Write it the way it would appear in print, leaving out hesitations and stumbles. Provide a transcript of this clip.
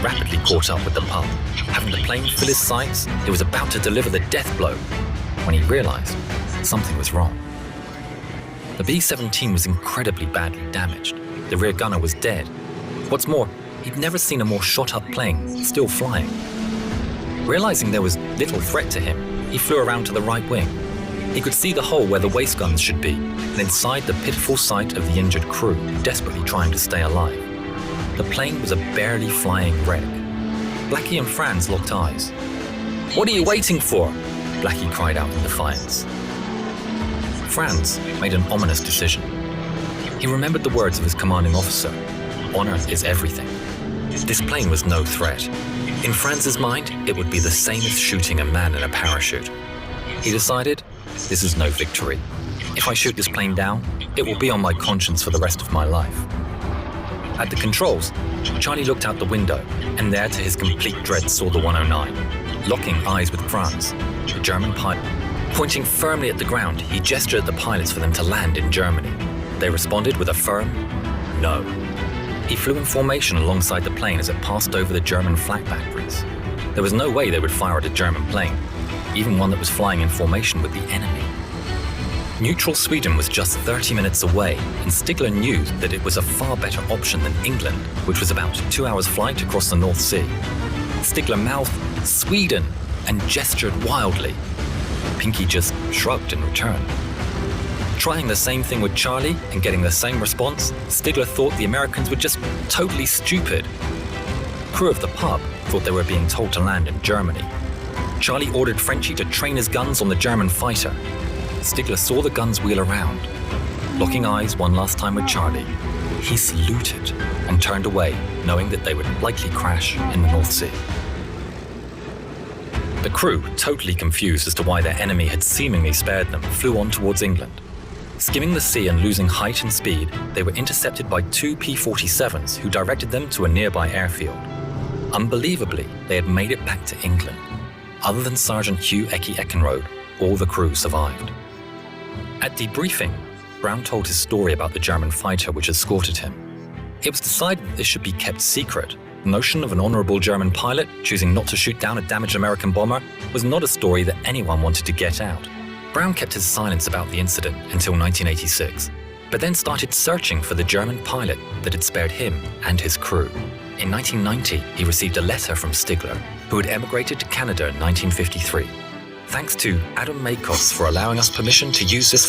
rapidly caught up with the pup. Having the plane fill his sights, he was about to deliver the death blow when he realized something was wrong. The B-17 was incredibly badly damaged. The rear gunner was dead. What's more, he'd never seen a more shot-up plane still flying. Realizing there was little threat to him, he flew around to the right wing. He could see the hole where the waist guns should be, and inside the pitiful sight of the injured crew, desperately trying to stay alive. The plane was a barely flying wreck. Blackie and Franz locked eyes. "What are you waiting for?" Blackie cried out in defiance. Franz made an ominous decision. He remembered the words of his commanding officer. "Honor is everything." This plane was no threat. In Franz's mind, it would be the same as shooting a man in a parachute. He decided, this is no victory. If I shoot this plane down, it will be on my conscience for the rest of my life. At the controls, Charlie looked out the window, and there to his complete dread saw the 109, locking eyes with Franz, the German pilot. Pointing firmly at the ground, he gestured at the pilots for them to land in Germany. They responded with a firm no. He flew in formation alongside the plane as it passed over the German flak batteries. There was no way they would fire at a German plane, even one that was flying in formation with the enemy. Neutral Sweden was just 30 minutes away, and Stigler knew that it was a far better option than England, which was about 2 hours' flight across the North Sea. Stigler mouthed, "Sweden," and gestured wildly. Pinky just shrugged in return. Trying the same thing with Charlie and getting the same response, Stigler thought the Americans were just totally stupid. The crew of the pub thought they were being told to land in Germany. Charlie ordered Frenchie to train his guns on the German fighter. Stigler saw the guns wheel around. Locking eyes one last time with Charlie, he saluted and turned away, knowing that they would likely crash in the North Sea. The crew, totally confused as to why their enemy had seemingly spared them, flew on towards England. Skimming the sea and losing height and speed, they were intercepted by 2 P-47s who directed them to a nearby airfield. Unbelievably, they had made it back to England. Other than Sergeant Hugh Eckie Eckenrode, all the crew survived. At debriefing, Brown told his story about the German fighter which escorted him. It was decided that this should be kept secret. The notion of an honorable German pilot choosing not to shoot down a damaged American bomber was not a story that anyone wanted to get out. Brown kept his silence about the incident until 1986, but then started searching for the German pilot that had spared him and his crew. In 1990, he received a letter from Stigler, who had emigrated to Canada in 1953. Thanks to Adam Makos for allowing us permission to use this